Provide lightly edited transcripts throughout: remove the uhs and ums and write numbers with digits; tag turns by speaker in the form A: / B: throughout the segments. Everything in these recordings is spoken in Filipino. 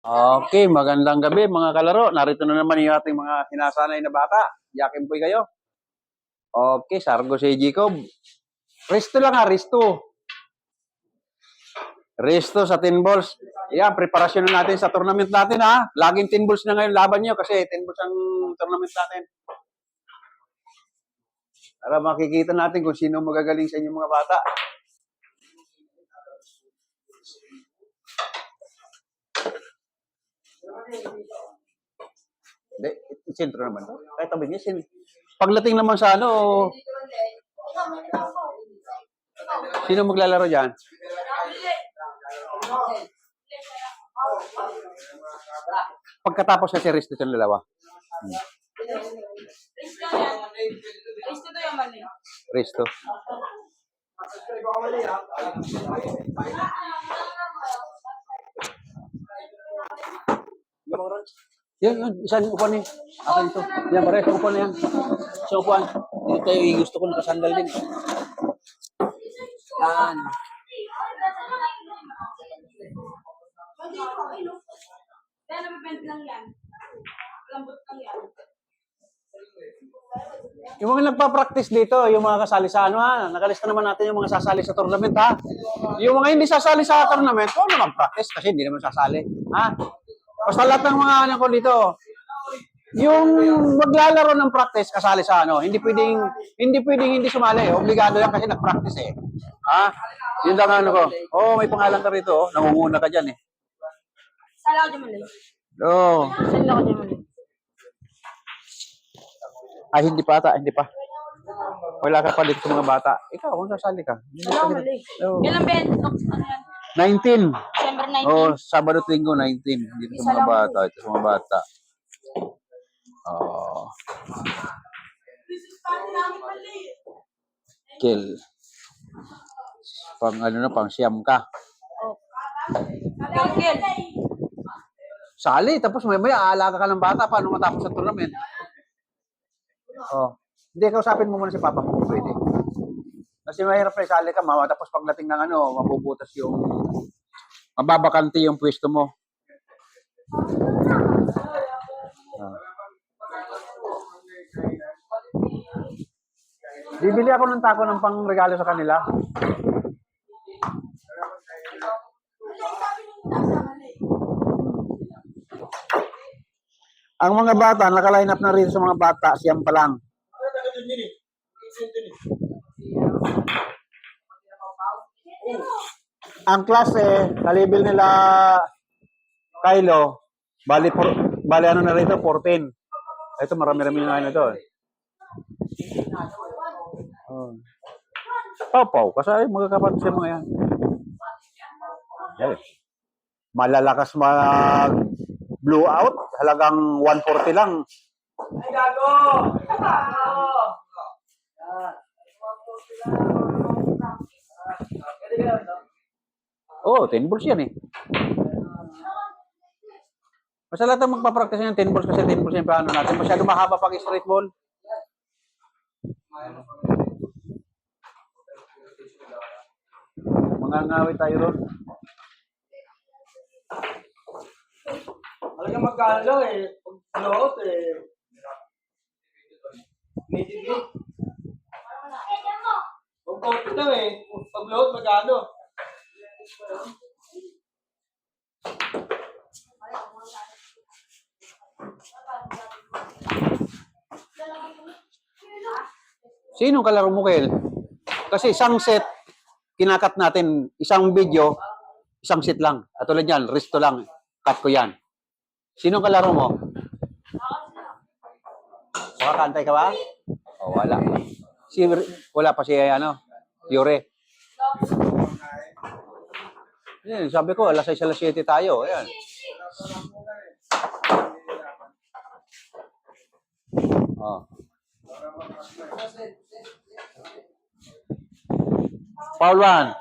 A: Okay, magandang gabi mga kalaro. Narito na naman yung ating mga hinasanay na bata. Yakin po kayo. Okay, Sargo si Jacob. Resto lang resto. Resto sa 10 balls. Yan, preparasyon na natin sa tournament natin ha. Laging 10 balls na ngayon laban nyo kasi 10 balls ang tournament natin. Para makikita natin kung sino magagaling sa inyong mga bata. Hindi, sentro naman to. Kahit tabi niya, pagdating naman sa sino maglalaro dyan? Pagkatapos na si Risto yung dalawa.
B: Risto to yung mali.
A: Risto. Yan, isang upuan eh. Akin ito. Yan, pare, isang upuan na yan. Isang upuan. Dito tayo, gusto ko nakasandal din. Yan.
B: Kaya nabibend lang yan. Lambot lang yan.
A: Yung mga nagpa-practice dito, yung mga kasali sa nakalista naman natin yung mga sasali sa tournament ha. Yung mga hindi sasali sa tournament, huwag naman practice kasi hindi naman sasali. Ha? Basta lahat ng mga ko dito, yung maglalaro ng practice kasali sa hindi pwedeng hindi sumali. Obligado yan kasi nag-practice eh. Ha? Yun lang ko. May pangalan ka rito. Nangunguna ka dyan eh.
B: Sala ko dyan mali.
A: Oo.
B: Sala ko dyan mali.
A: Ay, hindi pa. Wala ka pa dito sa mga bata. Ikaw, kung sasali ka.
B: Sala ko mali. Kailan ba yan? Ano yan?
A: 19.
B: December 19.
A: Sabado at Linggo 19. Dito sa mga bata. Ito sa mga bata. Kill. Pang siyam ka.
B: Kill.
A: Sali, tapos may aalaga ka ng bata. Paano matapos sa tournament? Hindi, kausapin mo muna si Papa mo kung pwede. Kasi mahirap na isali ka, tapos pagdating ng mabubutas yung mababakanti yung pwesto mo. Bibili ako ng tako ng pangregalo sa kanila. Ang mga bata, naka-line up na rin sa mga bata, siyam pa lang. Ang klase, kalibil nila Kylo, bali na rito, 14. Ito, marami-rami na ito. Pau, kasi magkakapatid siya mga yan. Malalakas blue out, halagang 140 lang. Ay, gago! Oo, 10 balls yan eh. Basta lahat ang magpa-practice ng 10 balls kasi 10 balls yung paano natin. Masyado mahaba pag straight ball. Mangangawit tayo ron.
C: Talagang magkano eh. Pag-float eh. Medyo pag-float ito eh. Pag-float magkano?
A: Sino kalaro mo, Kel? Kasi isang set, kinakat natin, isang video, isang set lang. At tulad yan, resto lang. Cut ko yan. Sino kalaro mo? Makakantay ka ba? Wala. Wala pa si Yure. Yan, sabi ko, alas 6, alas 7 tayo. Ayan. Foul 1.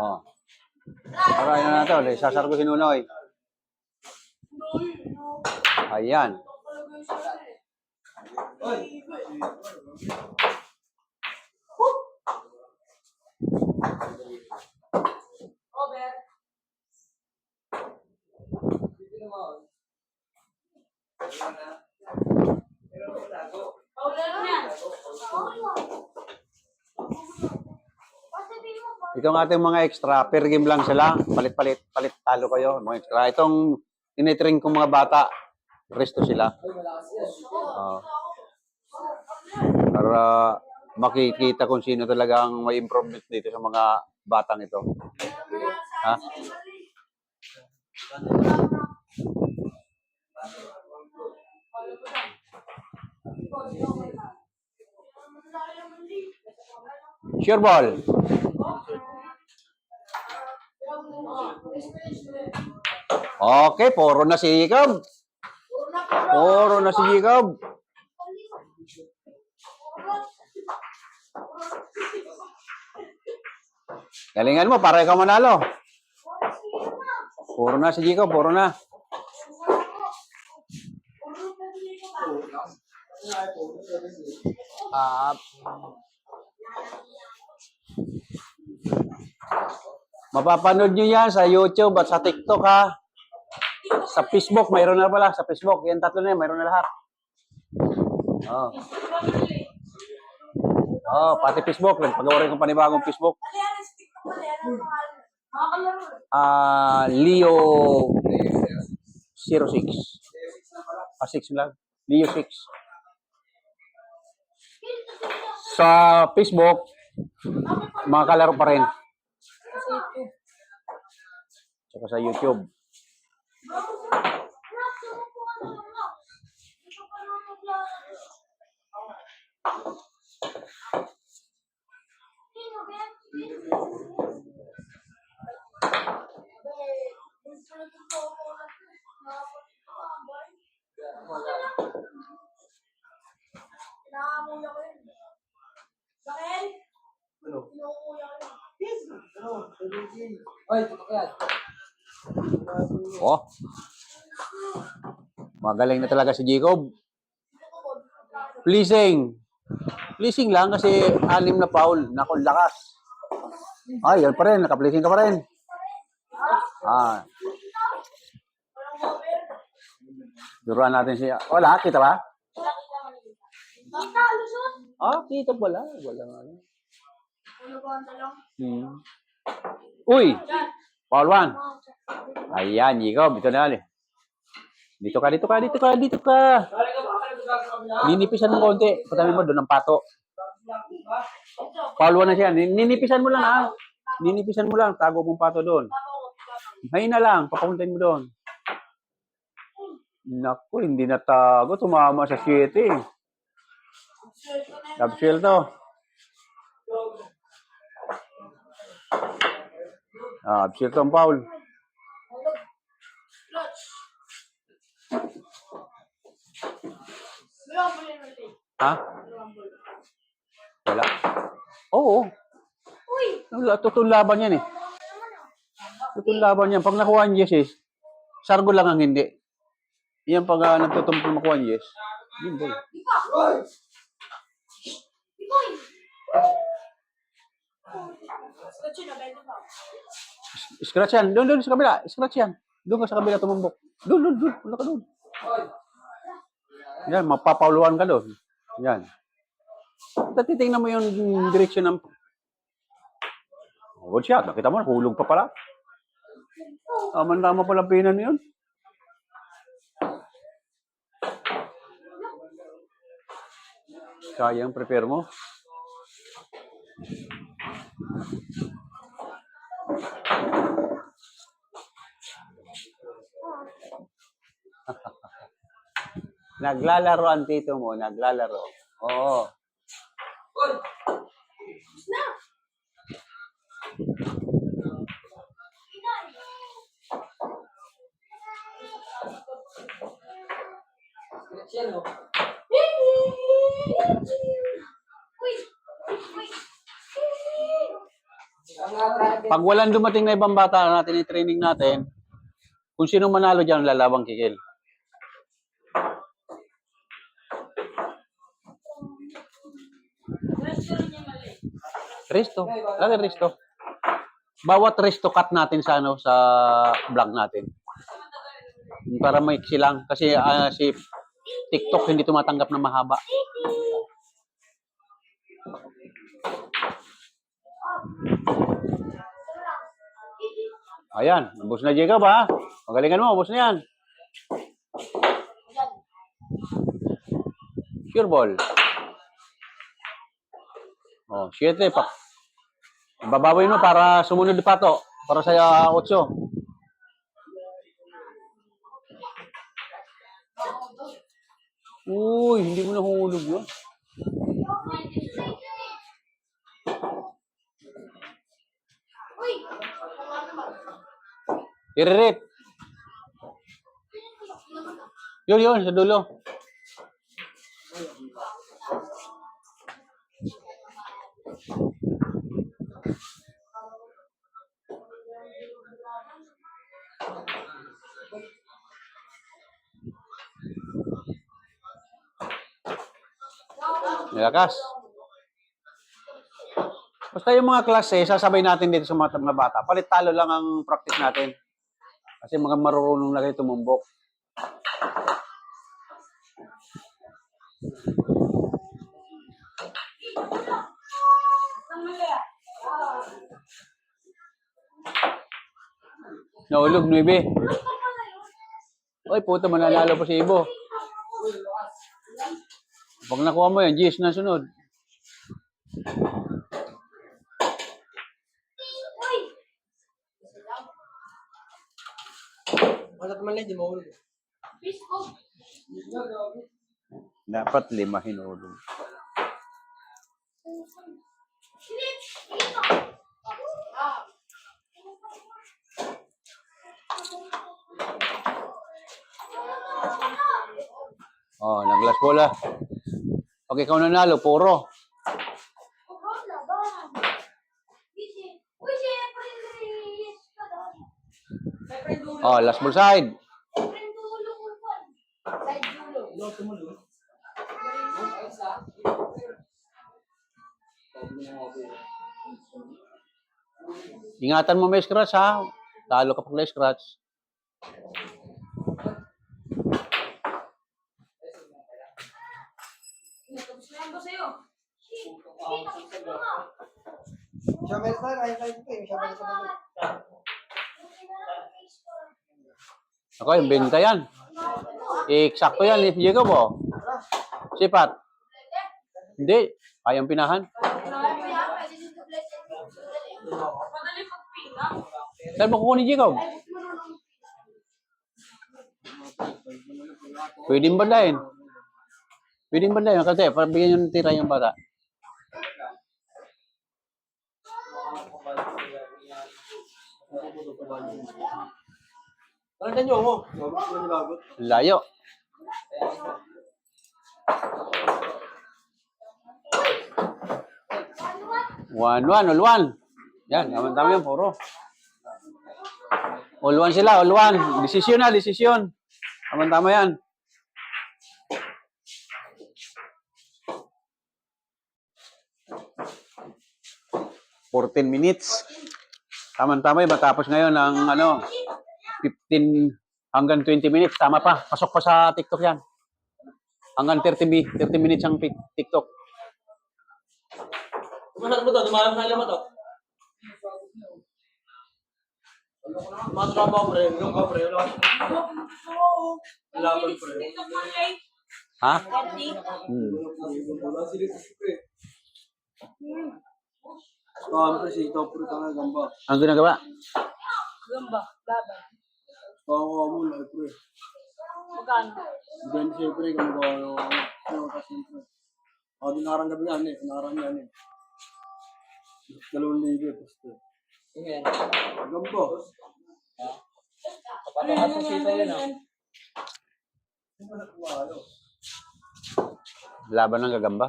A: Oh. Para na natin, sasar ko si Nunoy. Ayan.
B: Over. Paulan mo yan.
A: Ito ang ating mga extra. Per game lang sila. Palit-palit. Palit talo kayo. Mga extra. Itong tinitring kong mga bata. Resto sila. Para makikita kung sino talaga ang may improvement dito sa mga batang ito. Ha? Sure ball. Okay, puro na si Jacob. Puro na si Jacob. Galingan mo para ikaw manalo. Puro na si Jacob, puro na. Mapapanood nyo yan sa YouTube at sa TikTok, ha? Sa Facebook, mayroon na pala. Sa Facebook, yan tatlo na yan, mayroon na lahat. Pati Facebook. Nagpagawa rin kong panibagong Facebook. Leo 06. 6 lang. Leo 6. Sa Facebook, mga kalaro pa rin. Saka sa YouTube. Oh. Magaling na talaga si Jacob. Pleasing. Pleasing lang kasi 6 na foul. Naku, lakas. Ay, yan pa rin. Naka-pleasing ka pa rin. Duruan natin siya. Wala, kita ba? Kita pala. Wala nga. Uy! Foul 1. Ayan, Jacob. Ito na. Dito ka. Ninipisan mo konti. Patabi mo doon ang pato. Foul 1 na siya. Ninipisan mo lang, ha? Ninipisan mo lang. Tago mong pato doon. Mahina lang. Papapuntahin mo doon. Naku, hindi natago. Tumama sa 7. Love to. Absent ang foul. Ha? Wala. Oo. Wala. Tutong laban yan eh. Tutong laban yan. Pag nakuha ang yes, sargo lang ang hindi. Yan pag nagtutumpo makuha ang yes. Yun boy. Scratch yan. Doon sa kabila. Scratch yan. Doon ka sa kabila tumumbok. Doon. Wala ka doon. Yan, mapapauluan ka doon. Yan. Titingnan mo yung direksyon ng... Good shot. Nakita mo, hulog pa pala. Tama pala pinan yun. Sayang, prepare mo. Naglalaro ang tito mo, naglalaro. Oo. Pag walang dumating na ibang bata natin i-training natin, kung sino manalo dyan, lalabang kikil.
B: Restaurant niya mali.
A: Resto. Lagi resto. Bawat resto cut natin sa ano sa vlog natin. Para maiksi lang kasi si TikTok hindi tumatanggap ng mahaba. Ayan, ubos na Jacob ha. Magalingan mo, ubos na yan. Sure ball. Oh, 7 pa. Babawin mo para sumunod pa to. Para sa 8. Uy, hindi mo nahulog yun. Iririt. Yun, sa dulo. Nilakas. Basta yung mga klase, sasabay natin dito sa mga bata. Palit talo lang ang practice natin. Kasi mga marurunong na kayo tumumbok. Nahulog, 9. Oy, puto, mananalo pa si Ibo. Pag nakuha mo yan, GS na sunod.
C: Wala naman lang, di mo ulit.
A: Dapat 5 hinulog. Oh, nag-last bola. Pag ikaw nanalo, puro. Oh, last ball side. Ingatan mo may scratch ha. Talo ka pag may scratch.
C: Siya may star, ay kahit ito eh. Siya may star.
A: Ako, yung benta yan. Eksakto yan, if Jacob oh. Sipat. Hindi. Kayang pinahan.
B: Madali pagpinga.
A: Saan mo kukunin, Jacob? Pwedeng bandayin. Pwedeng bandayin. Kasi, para bigyan nyo ng tira yung bata.
C: Ano na nyo mo? Gagot.
A: Layo. One, all one. Yan, tama yan, puro. All one sila, all one. Desisyon na, desisyon. Tama yan. $14 minutes. Tama yun, matapos ngayon ang 15 hanggang 20 minutes. Tama pa, pasok pa sa TikTok yan. Hanggang 30 minutes ang TikTok.
C: Tumasat mo to, dumalang sa mo to. Matra ba pre? Yung ka pre? Laban pre.
A: Ha?
C: Wala sila sa pre. Pre, si ito pre ka nga gamba.
A: Ang ginagawa?
B: Gamba, laban.
C: Kawawa mo lang pre.
B: Magkano?
C: Ganyan siya pre, kung gawa ng kasi pre. Dinarang gabi yan eh, dinarang yan eh. 2,000 basta. Gamba.
D: Kapatakas sa sita yan, ah.
A: Laban ng gagamba.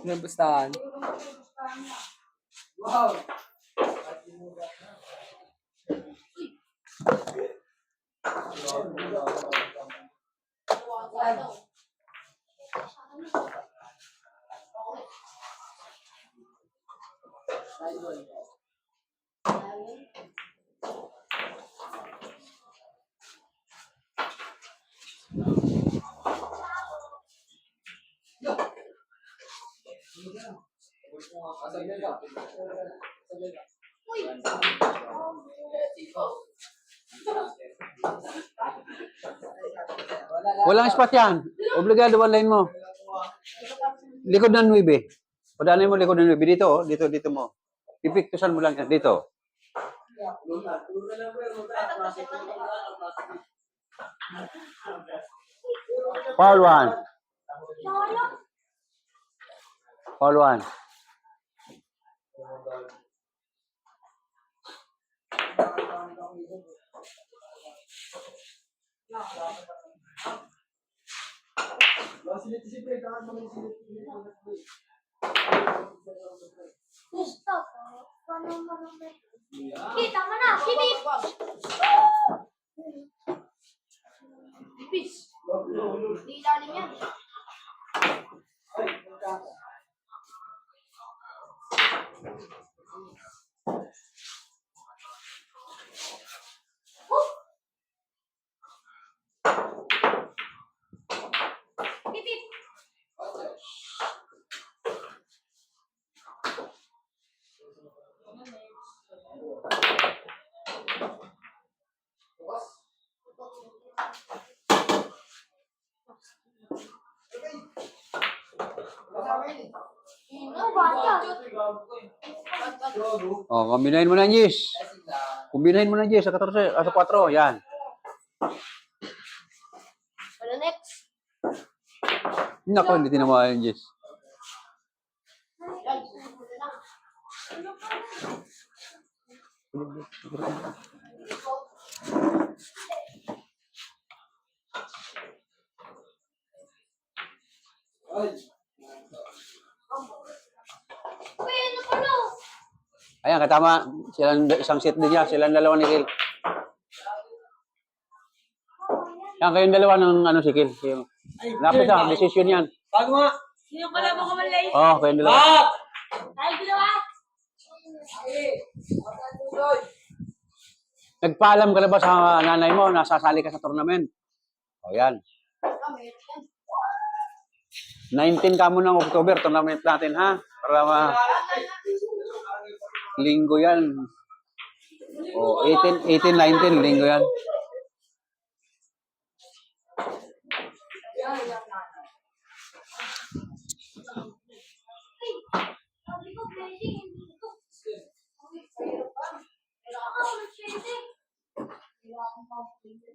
D: Pinapustahan.
A: Walang spot yan. Obligado one mo. Likod ng 9. Padanin mo likod ng 9. Dito, oh. Dito mo. Pipiktusan mo lang yan. Dito. Foul 1. Foul 1.
E: Stop. Kita mo na, Pipip!
B: Pitch. Di ilalim yan.
E: Pipip! Ano ba yan?
A: Oh, kombinahin mo na, Jis. Kombinahin mo na, Jis. Sa 14, sa 4. Yan.
E: Ano next?
A: Nako, hindi tinamaan yung Jis.
E: Uy, ano pa no?
A: Ayan, katama. Silang isang set din yan. Silang dalawa ni Kil. Yan, kayong dalawa ng ano si Kil. Lapit lang, decision yan.
C: Bago nga.
B: Sino pala mo kamalay?
A: Oh, kayong dalawa.
C: Stop!
B: Tayo dalawa.
A: Nagpaalam ka na ba sa nanay mo na sasali ka sa tournament? O yan. 19 ka mo ng October, tournament natin ha? Para linggo yan. O, 18, 19, linggo yan.
E: Sabi ko, pwede, hindi ito. Kailangan ko mag-pwede. Kailangan ko mag-pwede.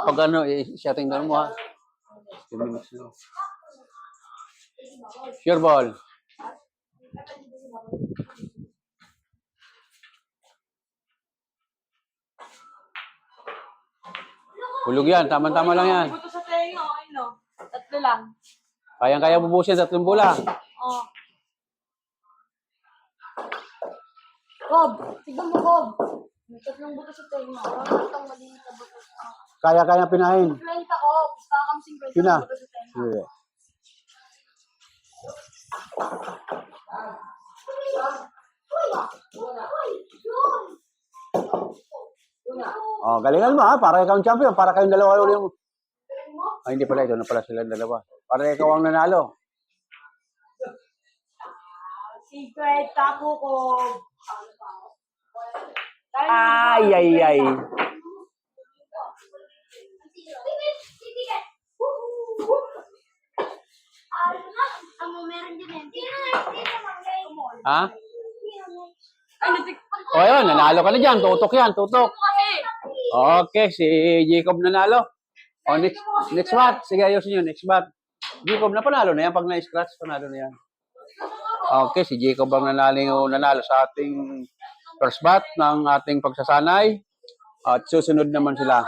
A: Pag ano, setting down mo ha. 10 minutes na. Sure ball. Hulog yan, tama-tama lang yan.
B: Buto sa tenga, okay no? Tatlo lang.
A: Kayang-kaya bubusin sa 3 bola.
B: Oh.
E: Bob, tignan mo, Bob. May tatlong buto sa tenga. Wala itong maliit na buto sa
A: Kaya-kaya pinahin.
E: Kwenta ko, kakamsing kwenta
A: Yun na.
E: ng buto sa tenga.
A: Sige. Oh, galingan mo ha, para ikaw ang champion, para kayong dalawa ulit mo. Ay, hindi pala, ito na pala sila dalawa. Para ikaw ang nanalo.
B: Secret tapo ko.
A: Ay, ay, ay. Ha? O yun, nanalo ka na dyan. Tutok yan, tutok.
B: Kasi,
A: Okay, si Jacob nanalo. O, next bat. Sige, ayusin nyo, next bat. Jacob na panalo na yan. Pag na-scratch, panalo na yan. Okay, si Jacob ang nanalo sa ating first bat ng ating pagsasanay. At susunod naman sila.